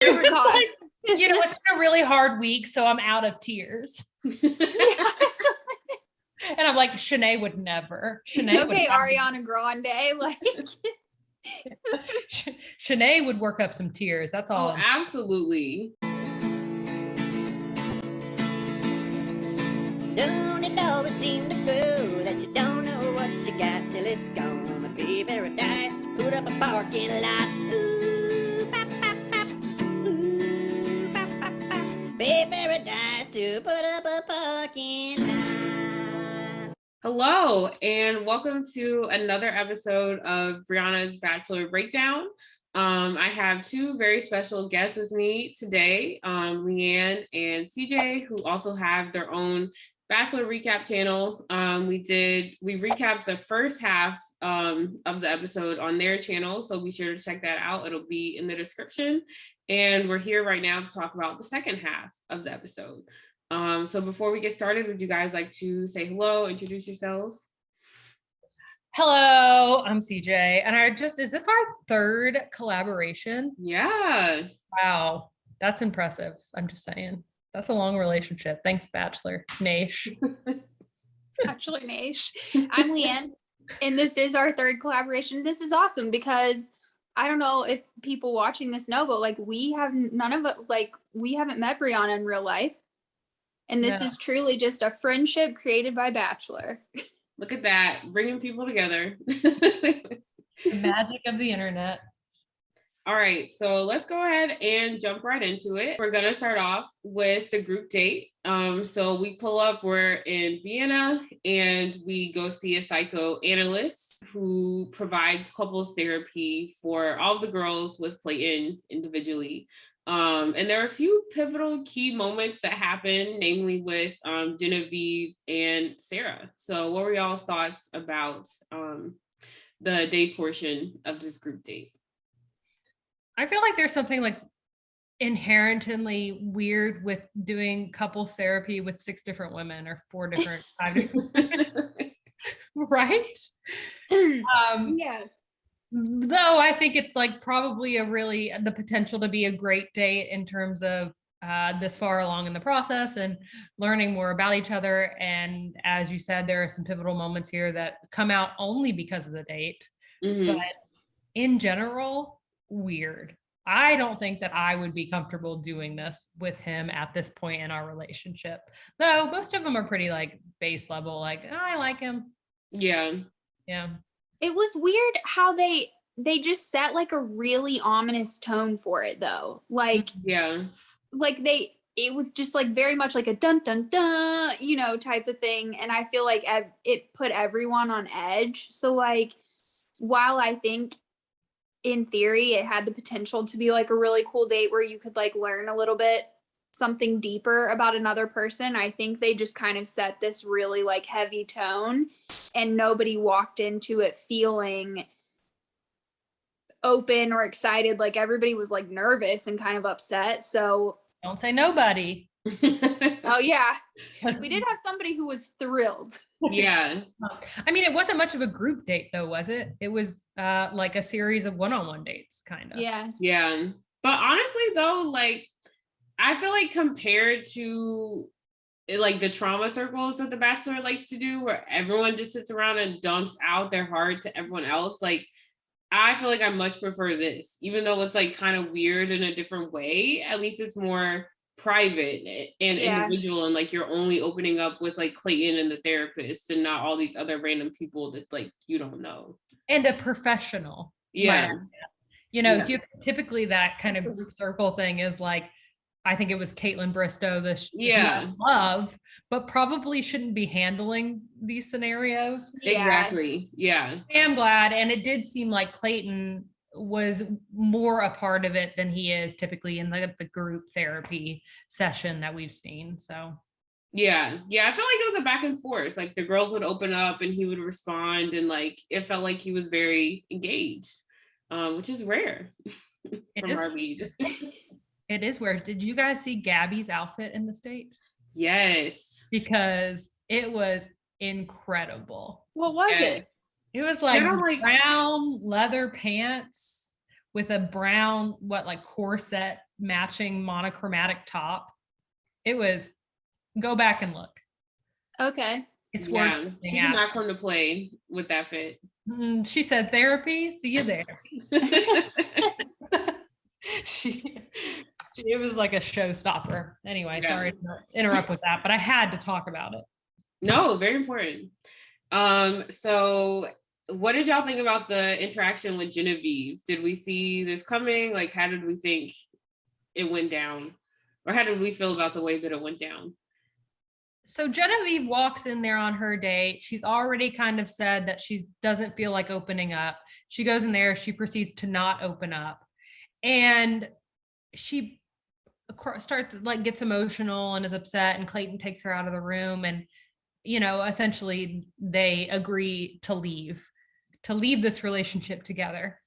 It's like, it's been a really hard week, so I'm out of tears. And I'm like, Shanae would never. Ariana Grande, like. Shanae would work up some tears. That's all. Oh, absolutely. Don't it always seem to go that you don't know what you got till it's gone? Be paradise, put up a parking lot. Ooh, bop, bop, bop. Ooh, bop, bop, bop. Be paradise to put up a parking lot. Hello, and welcome to another episode of Brianna's Bachelor Breakdown. I have two very special guests with me today, Leanne and CJ, who also have their own Bachelor recap channel. We recapped the first half of the episode on their channel, so be sure to check that out. It'll be in the description. And we're here right now to talk about the second half of the episode. So before we get started, would you guys like to say hello, introduce yourselves? Hello, I'm CJ, and is this our third collaboration? Yeah. Wow, that's impressive. I'm just saying. That's a long relationship. Thanks, Bachelor Nash. Bachelor Nash. I'm Leanne, and this is our third collaboration. This is awesome because I don't know if people watching this know, but like we haven't met Brianna in real life. And this is truly just a friendship created by Bachelor. Look at that, bringing people together. The magic of the internet. All right, so let's go ahead and jump right into it. We're gonna start off with the group date. So we pull up, we're in Vienna, and we go see a psychoanalyst who provides couples therapy for all the girls with Clayton individually. And there are a few pivotal key moments that happen, namely with Genevieve and Sarah. So what were y'all's thoughts about the day portion of this group date? I feel like there's something like inherently weird with doing couples therapy with 6 different women or 5 different women. Right? Yeah. Though I think it's like probably the potential to be a great date in terms of this far along in the process and learning more about each other. And as you said, there are some pivotal moments here that come out only because of the date. Mm-hmm. But in general, weird. I don't think that I would be comfortable doing this with him at this point in our relationship. Though most of them are pretty like base level, like, oh, I like him. Yeah. Yeah. It was weird how they just set like a really ominous tone for it though. Like, yeah. Like it was just like very much like a dun dun dun, type of thing. And I feel like it put everyone on edge. So like, while I think in theory it had the potential to be like a really cool date where you could like learn a little bit something deeper about another person, I think they just kind of set this really like heavy tone and nobody walked into it feeling open or excited. Like everybody was like nervous and kind of upset. So don't say nobody. Oh yeah, we did have somebody who was thrilled. Yeah. I mean, it wasn't much of a group date though, was it? It was like a series of one-on-one dates, kind of. Yeah. Yeah. But honestly though, like I feel like compared to like the trauma circles that The Bachelor likes to do, where everyone just sits around and dumps out their heart to everyone else, like I feel like I much prefer this, even though it's like kind of weird in a different way. At least it's more private and individual, and like you're only opening up with like Clayton and the therapist and not all these other random people that like you don't know. And a professional. Yeah. Typically that kind of group circle thing is like, I think it was Caitlin Bristow, love, but probably shouldn't be handling these scenarios. Exactly. Yeah. I'm glad. And it did seem like Clayton was more a part of it than he is typically in the group therapy session that we've seen. So yeah. I felt like it was a back and forth. Like the girls would open up and he would respond, and like it felt like he was very engaged, which is rare from our lead. It is weird. Did you guys see Gabby's outfit in the state? Yes. Because it was incredible. What was it? It was like brown leather pants with a brown, corset matching monochromatic top. It was, go back and look. Okay. It's Yeah, worth she did not come to play with that fit. She said, therapy, see you there. It was like a showstopper. Anyway, sorry to interrupt with that, but I had to talk about it. No, very important. So what did y'all think about the interaction with Genevieve? Did we see this coming? Like, how did we think it went down? Or how did we feel about the way that it went down? So Genevieve walks in there on her date. She's already kind of said that she doesn't feel like opening up. She goes in there, she proceeds to not open up. And she starts like gets emotional and is upset, and Clayton takes her out of the room, and essentially they agree to leave this relationship together.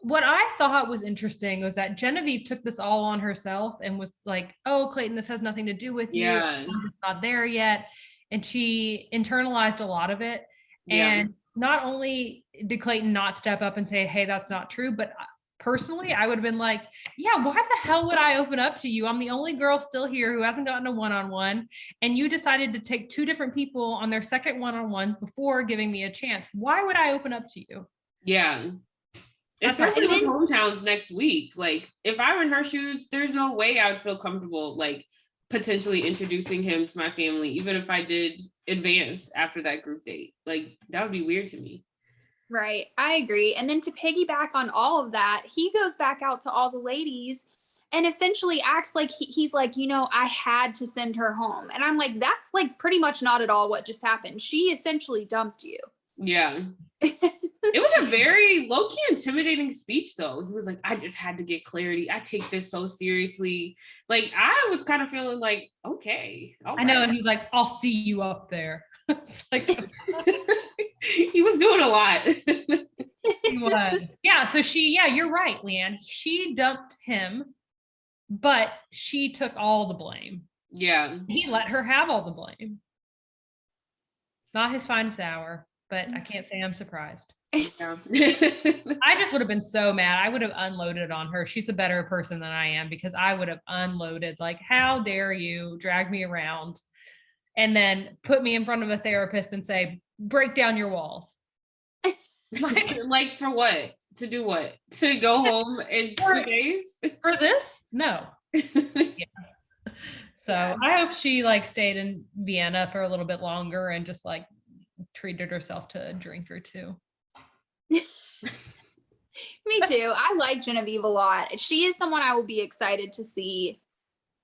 What I thought was interesting was that Genevieve took this all on herself and was like, oh, Clayton, this has nothing to do with you. I'm just not there yet. And she internalized a lot of it. And not only did Clayton not step up and say, hey, that's not true, but personally, I would have been like, yeah, why the hell would I open up to you? I'm the only girl still here who hasn't gotten a one-on-one. And you decided to take two different people on their second one-on-one before giving me a chance. Why would I open up to you? Yeah. Especially with hometowns next week. Like, if I were in her shoes, there's no way I would feel comfortable, like, potentially introducing him to my family, even if I did advance after that group date. Like, that would be weird to me. Right. I agree. And then to piggyback on all of that, he goes back out to all the ladies and essentially acts like he's like, I had to send her home. And I'm like, that's like pretty much not at all what just happened. She essentially dumped you. Yeah. It was a very low-key intimidating speech, though. He was like, I just had to get clarity. I take this so seriously. Like, I was kind of feeling like, okay. I know. And he was like, I'll see you up there. It's like, he was doing a lot. He was. Yeah. So you're right, Leanne. She dumped him, but she took all the blame. Yeah. He let her have all the blame. Not his finest hour, but I can't say I'm surprised. Yeah. I just would have been so mad. I would have unloaded on her. She's a better person than I am, because I would have unloaded, like, how dare you drag me around and then put me in front of a therapist and say, break down your walls. Like, for what? To do what? To go home in 2 days? For this? No. Yeah. So I hope she stayed in Vienna for a little bit longer and just treated herself to a drink or two. Me too. I like Genevieve a lot. She is someone I will be excited to see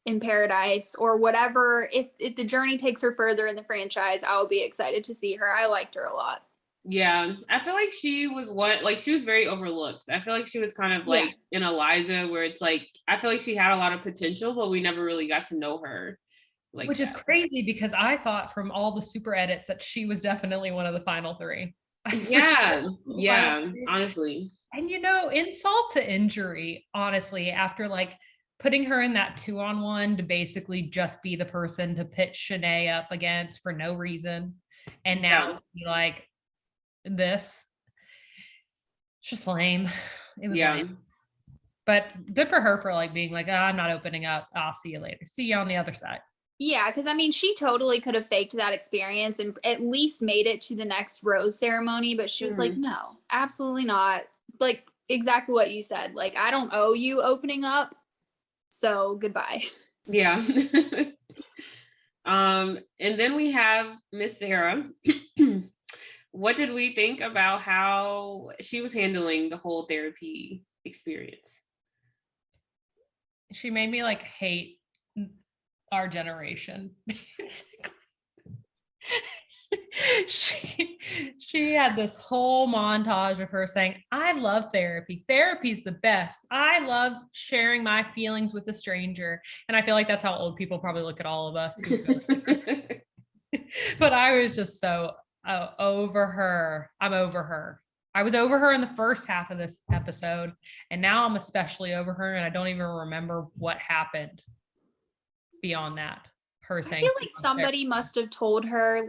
in Paradise or whatever. If the journey takes her further in the franchise, I will be excited to see her. I liked her a lot. Yeah, I feel like she was she was very overlooked. I feel like she was kind of like in Eliza, where it's like, I feel like she had a lot of potential, but we never really got to know her. Which is crazy, because I thought from all the super edits that she was definitely one of the final three. Yeah, honestly. And insult to injury, honestly, after putting her in that 2-on-1 to basically just be the person to pitch Shanae up against for no reason. And now be like this. It's just lame. It was lame. But good for her for being like, oh, I'm not opening up. I'll see you later. See you on the other side. Yeah, because she totally could have faked that experience and at least made it to the next rose ceremony, but she was like, no, absolutely not. Like, exactly what you said. I don't owe you opening up, so goodbye. Yeah. And then we have Miss Sarah. What did we think about how she was handling the whole therapy experience? She made me hate our generation. she had this whole montage of her saying, I love therapy. Therapy's the best. I love sharing my feelings with a stranger. And I feel like that's how old people probably look at all of us. But I was just so over her. I'm over her. I was over her in the first half of this episode, and now I'm especially over her, and I don't even remember what happened beyond that. Her saying, I feel like somebody must have told her,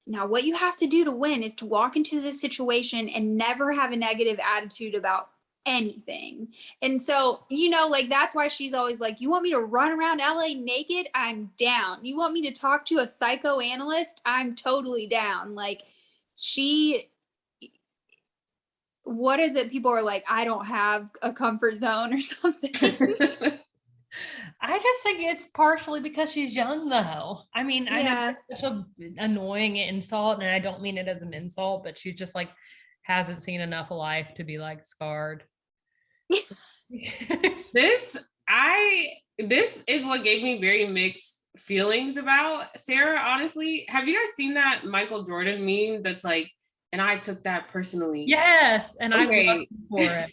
now what you have to do to win is to walk into this situation and never have a negative attitude about anything. And so, you know, like that's why she's always like, you want me to run around LA naked? I'm down. You want me to talk to a psychoanalyst? I'm totally down. Like what is it? People are like, I don't have a comfort zone or something. I just think it's partially because she's young though. I mean, I know it's such an annoying insult, and I don't mean it as an insult, but she's just like hasn't seen enough of life to be like scarred. This is what gave me very mixed feelings about Sarah, honestly. Have you guys seen that Michael Jordan meme that's like, and I took that personally? Yes, and okay. I love for it.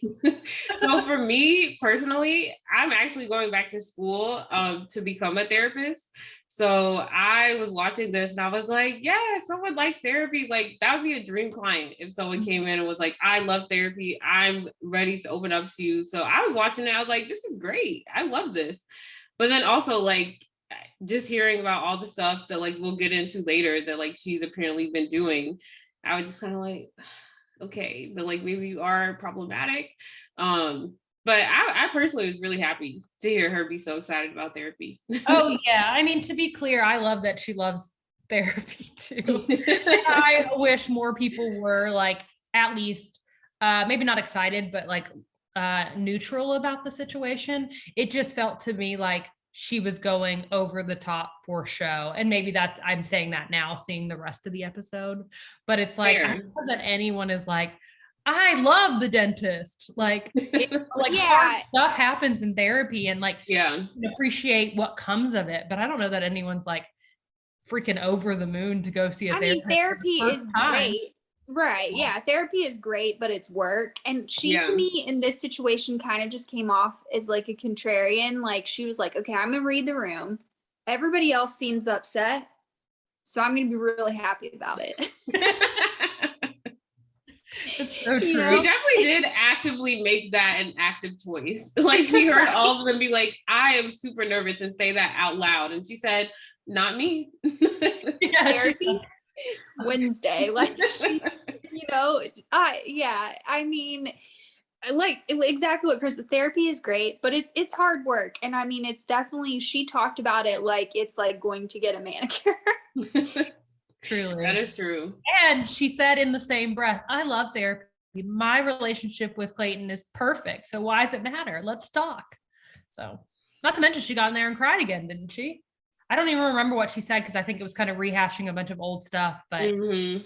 So for me personally, I'm actually going back to school to become a therapist. So I was watching this and I was like, yeah, someone likes therapy. Like that would be a dream client if someone came in and was like, I love therapy. I'm ready to open up to you. So I was watching it. I was like, this is great. I love this. But then also like just hearing about all the stuff that like we'll get into later that like she's apparently been doing, I was just kind of like, okay, but like maybe you are problematic. But I personally was really happy to hear her be so excited about therapy. Oh yeah, I mean, to be clear, I love that she loves therapy too. I wish more people were like at least maybe not excited, but like neutral about the situation. It just felt to me like she was going over the top for show. And maybe that's, I'm saying that now, seeing the rest of the episode, but it's like, I don't know that anyone is like, I love the dentist. Like, hard stuff happens in therapy and like, appreciate what comes of it. But I don't know that anyone's like freaking over the moon to go see a therapist. I mean, therapy is great. Right. Yeah. Therapy is great, but it's work. And she, to me, in this situation kind of just came off as like a contrarian. Like she was like, okay, I'm going to read the room. Everybody else seems upset. So I'm going to be really happy about it. It's so true. She definitely did actively make that an active choice. Like she heard all of them be like, I am super nervous and say that out loud. And she said, not me. Therapy Wednesday. Like she, I mean, like exactly what Chris, therapy is great, but it's hard work. And I mean, it's definitely, she talked about it like it's like going to get a manicure. Truly. That is true. And she said in the same breath, I love therapy. My relationship with Clayton is perfect. So why does it matter? Let's talk. So not to mention she got in there and cried again, didn't she? I don't even remember what she said because I think it was kind of rehashing a bunch of old stuff, but didn't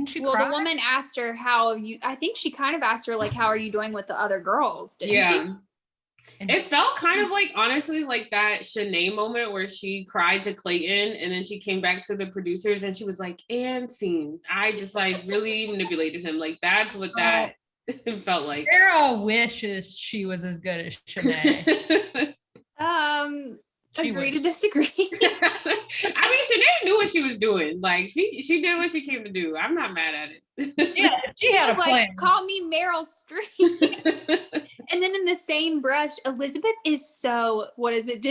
she cry? Well, the woman asked her I think she kind of asked her like, how are you doing with the other girls? Didn't she? It felt kind of like, honestly, like that Shanae moment where she cried to Clayton and then she came back to the producers and she was like, and scene. I just like really manipulated him. Like that's what that felt like. Sarah wishes she was as good as Shanae. Agree to disagree. I mean, Shanae knew what she was doing. Like she did what she came to do. I'm not mad at it. Yeah, she had a plan. Like, call me Meryl Streep. And then in the same brush, Elizabeth is so, what is it?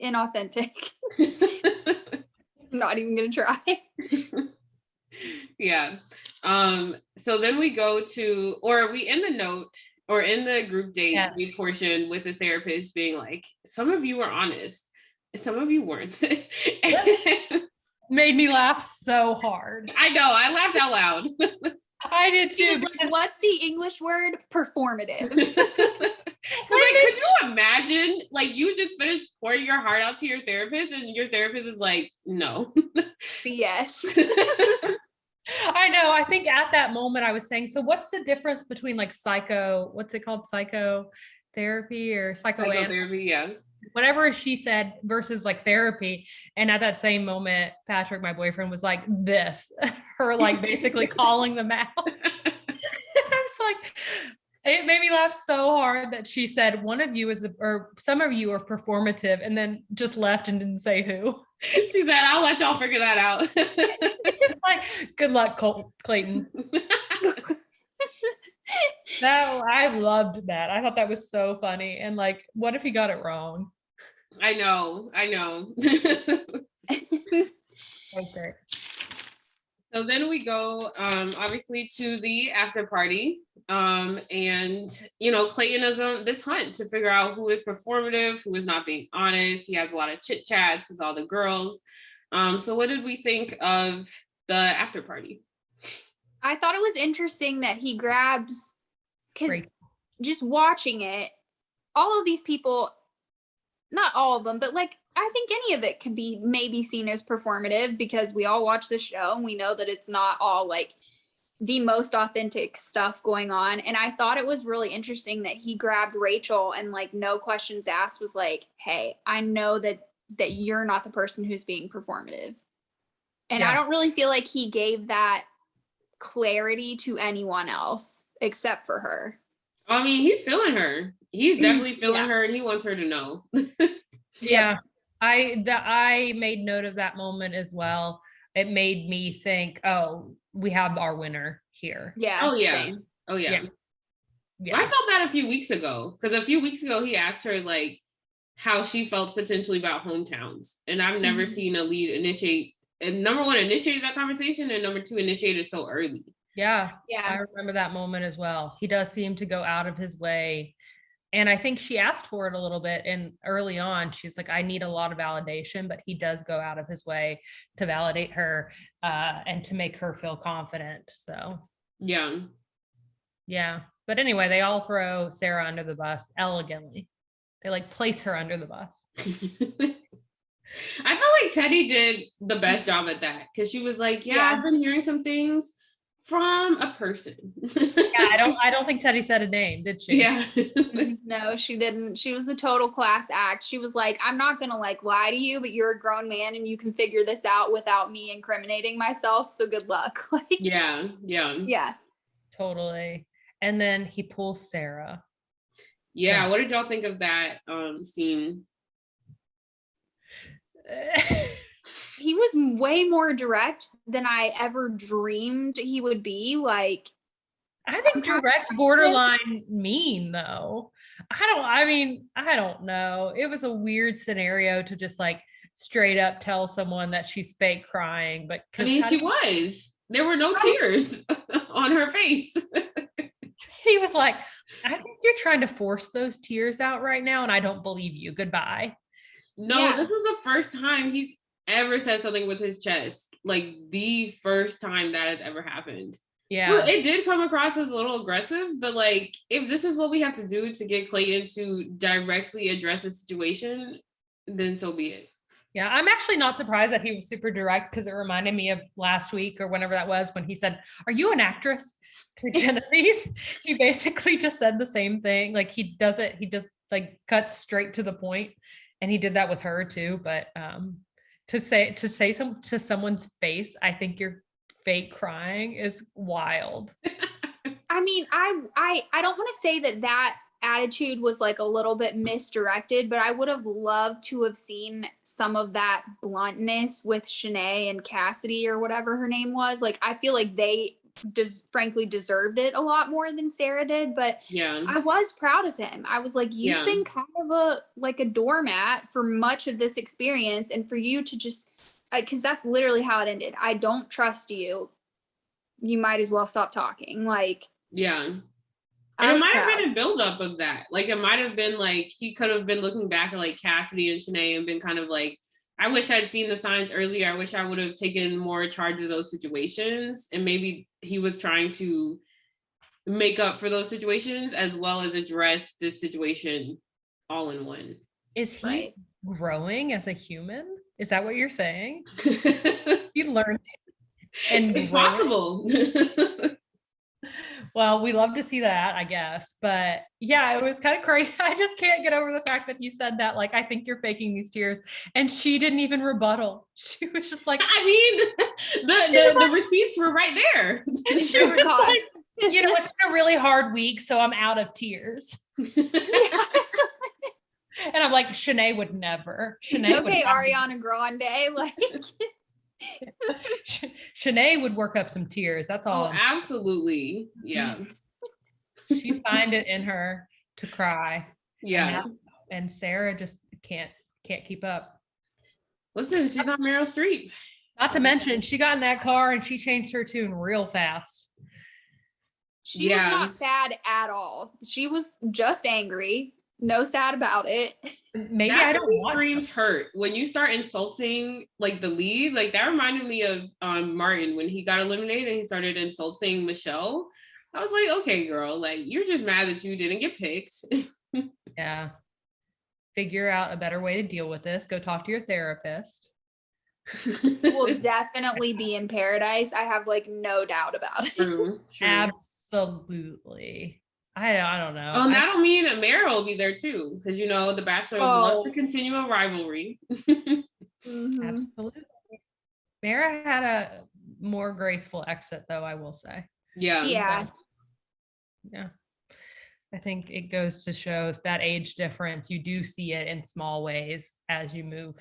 Inauthentic. I'm not even gonna try. Yeah. So then we go to, or we in the note or in the group date portion with the therapist being like, some of you were honest, some of you weren't. Made me laugh so hard. I know, I laughed out loud. I did too. Like, what's the English word? Performative. Like, could you imagine, like, you just finished pouring your heart out to your therapist and your therapist is like, no. Yes. I know. I think at that moment I was saying, so what's the difference between like what's it called? Psychotherapy or psychotherapy? Yeah. Whatever she said versus like therapy. And at that same moment, Patrick, my boyfriend, was like her like basically calling them out. I was like, it made me laugh so hard that she said one of you or some of you are performative, and then just left and didn't say who. She said, I'll let y'all figure that out. It's like, good luck, Clayton. I loved that. I thought that was so funny. And like, what if he got it wrong? I know. Okay. So then we go, obviously, to the after party. And, Clayton is on this hunt to figure out who is performative, who is not being honest. He has a lot of chit chats with all the girls. So what did we think of the after party? I thought it was interesting that he grabs, because just watching it, all of these people, not all of them, but like, I think any of it could be maybe seen as performative because we all watch the show and we know that it's not all like the most authentic stuff going on. And I thought it was really interesting that he grabbed Rachel and like no questions asked was like, hey, I know that you're not the person who's being performative. And I don't really feel like he gave that clarity to anyone else except for her. I mean, he's feeling her. He's definitely feeling her and he wants her to know. Yeah. I made note of that moment as well. It made me think, oh, we have our winner here. Yeah. Oh yeah. Same. Oh yeah. Yeah. I felt that a few weeks ago because a few weeks ago he asked her like how she felt potentially about hometowns, and I've never seen a lead initiate. And number one, initiated that conversation, and number two, initiated so early. Yeah. Yeah. I remember that moment as well. He does seem to go out of his way. And I think she asked for it a little bit. And early on, she's like, I need a lot of validation, but he does go out of his way to validate her and to make her feel confident. So, yeah. But anyway, they all throw Sarah under the bus elegantly. They like place her under the bus. I feel like Teddi did the best job at that because she was like, I've been hearing some things from a person. I don't think Teddi said a name, did she? Yeah. No, she didn't. She was a total class act. She was like, I'm not gonna like lie to you, but you're a grown man and you can figure this out without me incriminating myself. So good luck. Like, yeah. Totally. And then he pulls Sarah. Yeah. What did y'all think of that scene? He was way more direct than I ever dreamed he would be. Like, I think direct, borderline mean though. I don't know. It was a weird scenario to just like straight up tell someone that she's fake crying, but I mean, she was. There were no tears on her face. He was like, I think you're trying to force those tears out right now, and I don't believe you. Goodbye. No, this is the first time he's ever said something with his chest. Like the first time that has ever happened. Yeah. So it did come across as a little aggressive, but like if this is what we have to do to get Clayton to directly address the situation, then so be it. Yeah, I'm actually not surprised that he was super direct because it reminded me of last week or whenever that was when he said, "Are you an actress?" to Genevieve. He basically just said the same thing. Like he just like cuts straight to the point. And he did that with her too. But to say to someone's face, I think you're fake crying is wild. I mean, I don't want to say that attitude was like a little bit misdirected, but I would have loved to have seen some of that bluntness with Shanae and Cassidy or whatever her name was. Like, I feel like they frankly deserved it a lot more than Sarah did, but I was proud of him. I was like, you've been kind of a doormat for much of this experience, and for you to just, because that's literally how it ended. I don't trust you. You might as well stop talking. Like, and it might have been a buildup of that. Like, it might have been like he could have been looking back at like Cassidy and Shanae and been kind of like, I wish I'd seen the signs earlier. I wish I would have taken more charge of those situations. And maybe he was trying to make up for those situations as well as address this situation all in one. Is he growing as a human? Is that what you're saying? He learned and it's possible. Well, we love to see that, I guess. But yeah, it was kind of crazy. I just can't get over the fact that he said that, like, I think you're faking these tears. And she didn't even rebuttal. She was just like, I mean, the receipts were right there. She was like, it's been a really hard week, so I'm out of tears. And I'm like, Shanae would never. Okay, Ariana Grande, like. Shanae would work up some tears. That's all. Oh, absolutely. Yeah. She'd find it in her to cry. Yeah. And Sarah just can't keep up. Listen, she's not Meryl Streep. Not to mention, she got in that car and she changed her tune real fast. She was not sad at all. She was just angry. No sad about it. Maybe That's I don't these want streams hurt when you start insulting like the lead. Like that reminded me of Martin when he got eliminated and he started insulting Michelle. I was like, okay, girl, like you're just mad that you didn't get picked. Yeah. Figure out a better way to deal with this. Go talk to your therapist. Will definitely be in paradise. I have like no doubt about it. True. Absolutely. I don't know. Oh, and that'll mean that Meryl will be there too, because you know the Bachelor loves to continue a rivalry. Absolutely. Meryl had a more graceful exit, though, I will say. Yeah. So, yeah. I think it goes to show that age difference. You do see it in small ways as you move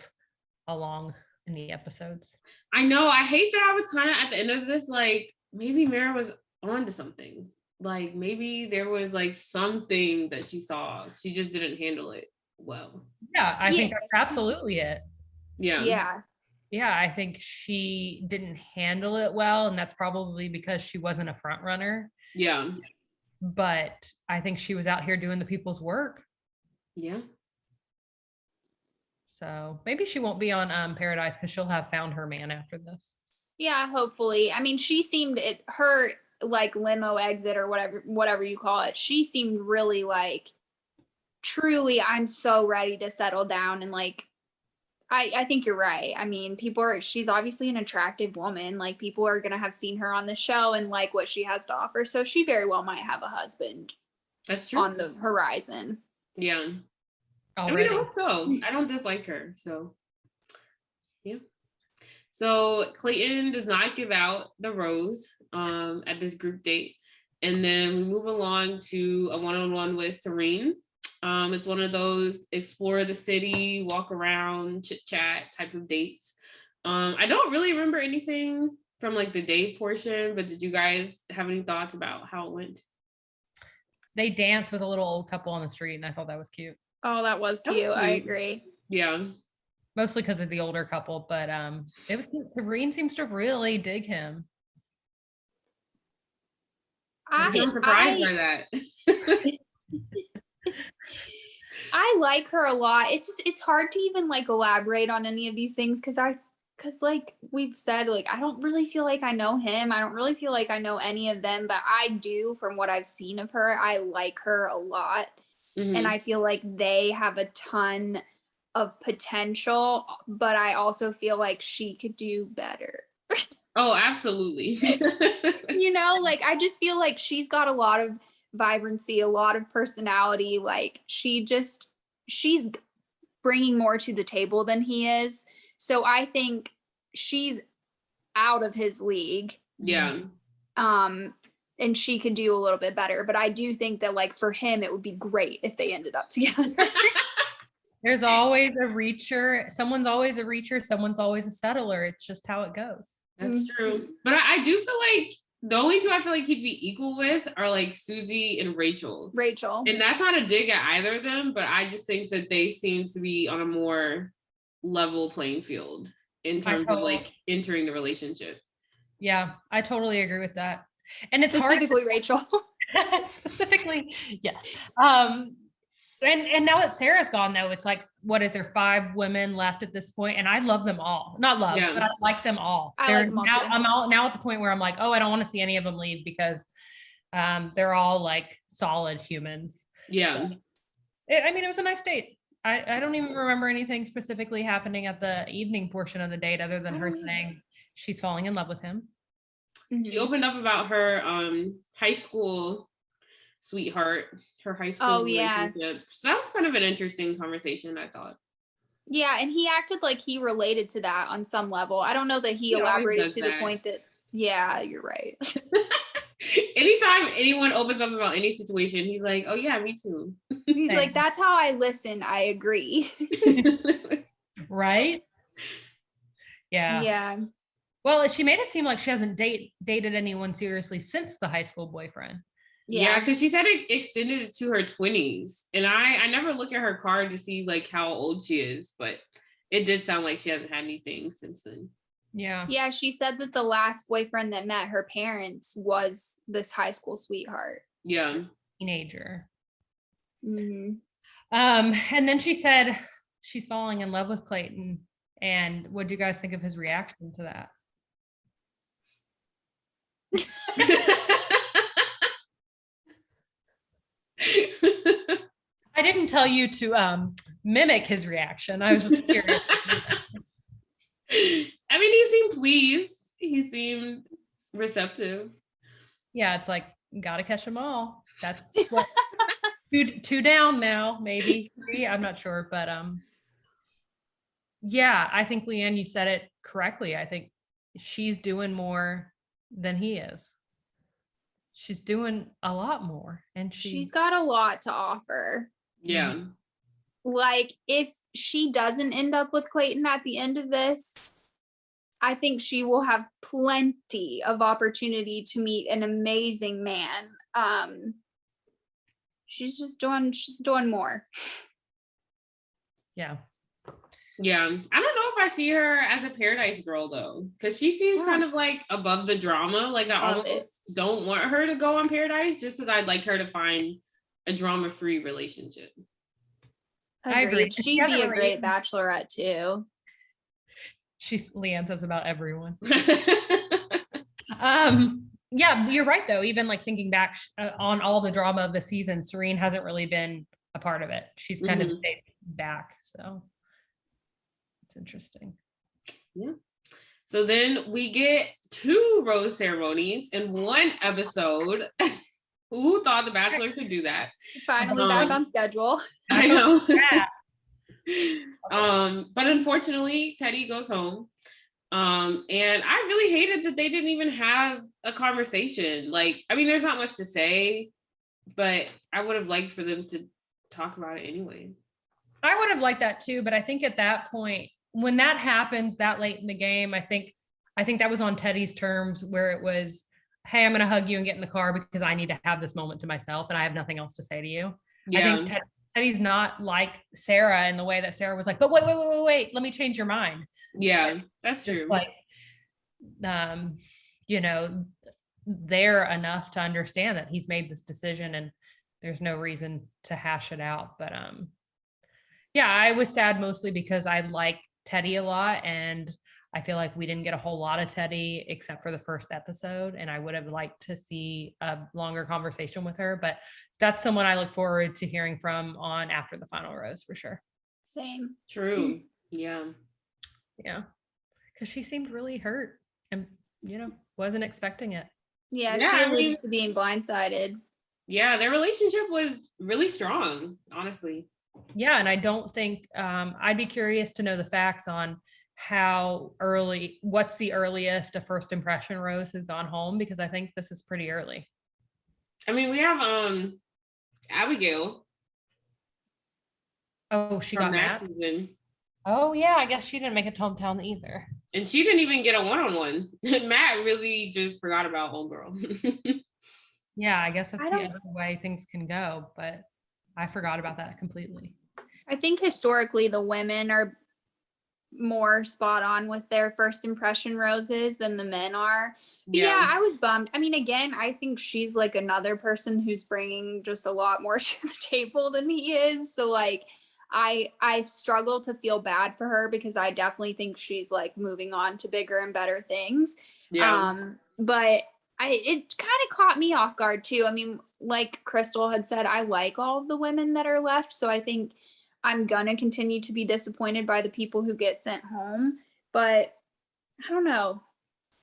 along in the episodes. I know. I hate that I was kind of at the end of this, like maybe Meryl was on to something. Like maybe there was like something that she saw. She just didn't handle it well. Yeah, I think that's absolutely it. Yeah. Yeah, I think she didn't handle it well, and that's probably because she wasn't a front runner. Yeah. But I think she was out here doing the people's work. Yeah. So maybe she won't be on Paradise because she'll have found her man after this. Yeah, hopefully. I mean, she seemed her like limo exit or whatever you call it. She seemed really like truly, I'm so ready to settle down. And like, I think you're right. I mean, she's obviously an attractive woman. Like people are going to have seen her on the show and like what she has to offer. So she very well might have a husband. That's true. On the horizon. Yeah. Already. I hope so. I don't dislike her. So yeah. So Clayton does not give out the rose at this group date. And then we move along to a one-on-one with Serene. It's one of those explore the city, walk around, chit chat type of dates. I don't really remember anything from like the date portion, but did you guys have any thoughts about how it went? They danced with a little old couple on the street, and I thought that was cute. Oh, that was cute. I agree. Yeah. Mostly because of the older couple, but it was cute. Serene seems to really dig him. I'm surprised by that. I like her a lot. It's hard to even like elaborate on any of these things because like we've said, like I don't really feel like I know him. I don't really feel like I know any of them, but I do from what I've seen of her. I like her a lot. Mm-hmm. And I feel like they have a ton of potential, but I also feel like she could do better. Oh, absolutely. You know, like I just feel like she's got a lot of vibrancy, a lot of personality. Like she's bringing more to the table than he is. So I think she's out of his league. Yeah. And she could do a little bit better. But I do think that like for him, it would be great if they ended up together. There's always a reacher. Someone's always a reacher. Someone's always a settler. It's just how it goes. That's true. But I do feel like the only two I feel like he'd be equal with are like Susie and Rachel. And that's not a dig at either of them, but I just think that they seem to be on a more level playing field in terms of like entering the relationship. Yeah, I totally agree with that. And it's specifically Rachel. Specifically, yes. And now that Sarah's gone, though, it's like, what is there, 5 women left at this point? And I love them all. Not love, but I like them all. Like them all now, too. I'm now at the point where I'm like, oh, I don't want to see any of them leave because they're all like solid humans. Yeah. So, I mean, it was a nice date. I don't even remember anything specifically happening at the evening portion of the date other than her saying she's falling in love with him. She opened up about her high school sweetheart, her high school relationship. So that was kind of an interesting conversation, I thought. Yeah, and he acted like he related to that on some level. I don't know that he elaborated to the point that, yeah, you're right. Anytime anyone opens up about any situation, he's like, oh yeah, me too. He's like, that's how I listen. I agree. Right? Yeah. Yeah. Well, she made it seem like she hasn't dated anyone seriously since the high school boyfriend. Yeah, because she said it extended it to her 20s. And I never look at her card to see like how old she is, but it did sound like she hasn't had anything since then. Yeah. Yeah, she said that the last boyfriend that met her parents was this high school sweetheart. Yeah. Teenager. Mm-hmm. And then she said she's falling in love with Clayton. And what do you guys think of his reaction to that? I didn't tell you to mimic his reaction. I was just curious. I mean, he seemed pleased. He seemed receptive. Yeah, it's like, gotta catch them all. That's what two down now, maybe 3. I'm not sure, but yeah, I think Leanne, you said it correctly. I think she's doing more than he is. She's doing a lot more, and She's got a lot to offer. Yeah. Like, if she doesn't end up with Clayton at the end of this, I think she will have plenty of opportunity to meet an amazing man. She's doing more. Yeah. Yeah. I don't know if I see her as a Paradise Girl though, because she seems kind of like above the drama. Like I almost don't want her to go on Paradise, just because I'd like her to find a drama-free relationship. I agree. She'd be a great bachelorette too. Leanne says about everyone. Yeah, you're right though. Even like thinking back on all the drama of the season, Serene hasn't really been a part of it. She's kind of stayed back. So it's interesting. Yeah. So then we get 2 rose ceremonies in one episode. Who thought the Bachelor could do that? Finally back on schedule. I know. But unfortunately, Teddi goes home. And I really hated that they didn't even have a conversation. Like, I mean, there's not much to say, but I would have liked for them to talk about it anyway. I would have liked that too, but I think at that point, when that happens that late in the game, I think that was on Teddi's terms, where it was, hey, I'm going to hug you and get in the car because I need to have this moment to myself and I have nothing else to say to you. Yeah. I think Teddi's not like Sarah in the way that Sarah was like, but wait, let me change your mind. Yeah, that's true. Like, you know, they're enough to understand that he's made this decision and there's no reason to hash it out. But yeah, I was sad mostly because I like Teddi a lot, and I feel like we didn't get a whole lot of Teddi except for the first episode, and I would have liked to see a longer conversation with her, but that's someone I look forward to hearing from on after the final rose for sure. Same. True. Yeah. Yeah. Because she seemed really hurt and, you know, wasn't expecting it. Yeah, she alluded to being blindsided. Yeah, their relationship was really strong, honestly. Yeah, and I don't think, I'd be curious to know the facts on how early, what's the earliest a first impression rose has gone home, because I think this is pretty early. I mean, we have Abigail. Oh, she got that mad. Season. Oh yeah, I guess she didn't make it to hometown either. And she didn't even get a one-on-one. Matt really just forgot about homegirl. Yeah, I guess that's the other way things can go, but I forgot about that completely. I think historically the women are more spot on with their first impression roses than the men are. Yeah, I was bummed. I mean, again, I think she's like another person who's bringing just a lot more to the table than he is. So like, I struggle to feel bad for her because I definitely think she's like moving on to bigger and better things. Yeah. But it kind of caught me off guard too. I mean, like Crystal had said, I like all of the women that are left. So I think I'm going to continue to be disappointed by the people who get sent home. But I don't know.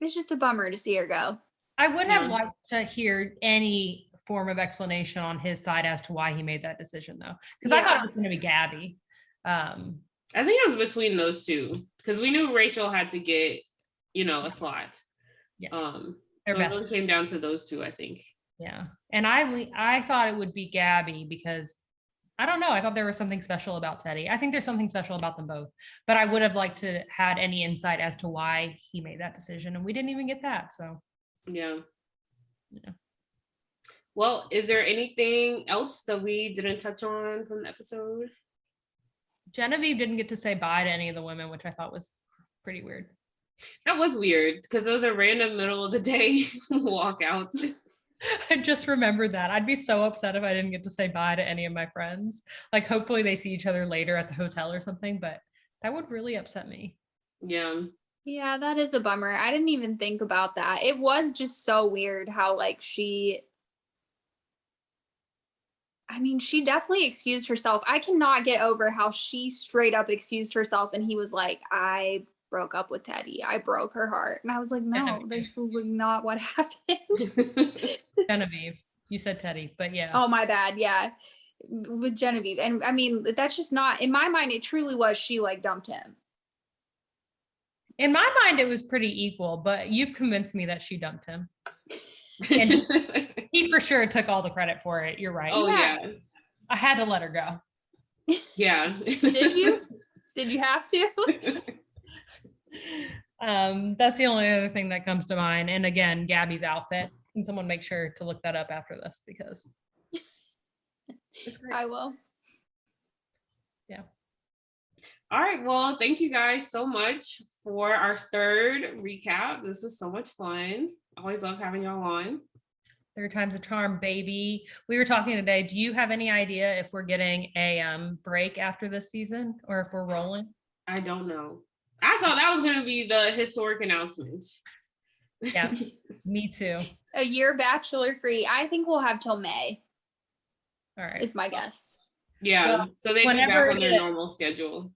It's just a bummer to see her go. I would have liked to hear any form of explanation on his side as to why he made that decision, though. Because I thought it was going to be Gabby. I think it was between those two. Because we knew Rachel had to get, you know, a slot. Yeah. So it really came down to those two, I think. Yeah. And I thought it would be Gabby because I don't know. I thought there was something special about Teddi. I think there's something special about them both, but I would have liked to had any insight as to why he made that decision, and we didn't even get that. So yeah. Well, is there anything else that we didn't touch on from the episode? Genevieve didn't get to say bye to any of the women, which I thought was pretty weird. That was weird because it was a random middle of the day walkout. I just remembered that. I'd be so upset if I didn't get to say bye to any of my friends. Like, hopefully they see each other later at the hotel or something, but that would really upset me. Yeah. Yeah, that is a bummer. I didn't even think about that. It was just so weird how like she definitely excused herself. I cannot get over how she straight up excused herself and he was like, I broke up with Teddi. I broke her heart. And I was like, no, that's not what happened. Genevieve, you said Teddi, but yeah. Oh, my bad. Yeah. With Genevieve. And I mean, that's just not, in my mind, it truly was she like dumped him. In my mind, it was pretty equal, but you've convinced me that she dumped him. And he for sure took all the credit for it. You're right. Oh, yeah. I had to let her go. Yeah. Did you? Did you have to? That's the only other thing that comes to mind. And again, Gabby's outfit. Can someone make sure to look that up after this because it's great. I will. Yeah. All right. Well, thank you guys so much for our third recap. This was so much fun. Always love having y'all on. Third time's a charm, baby. We were talking today. Do you have any idea if we're getting a break after this season or if we're rolling? I don't know. I thought that was going to be the historic announcement. Yeah, me too. A year Bachelor free. I think we'll have till May. All right. Is my guess. Yeah. Well, so they be whenever back on their it- normal schedule.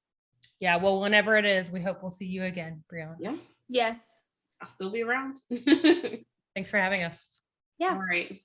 Yeah, well, whenever it is, we hope we'll see you again, Brianna. Yeah. Yes. I'll still be around. Thanks for having us. Yeah. All right.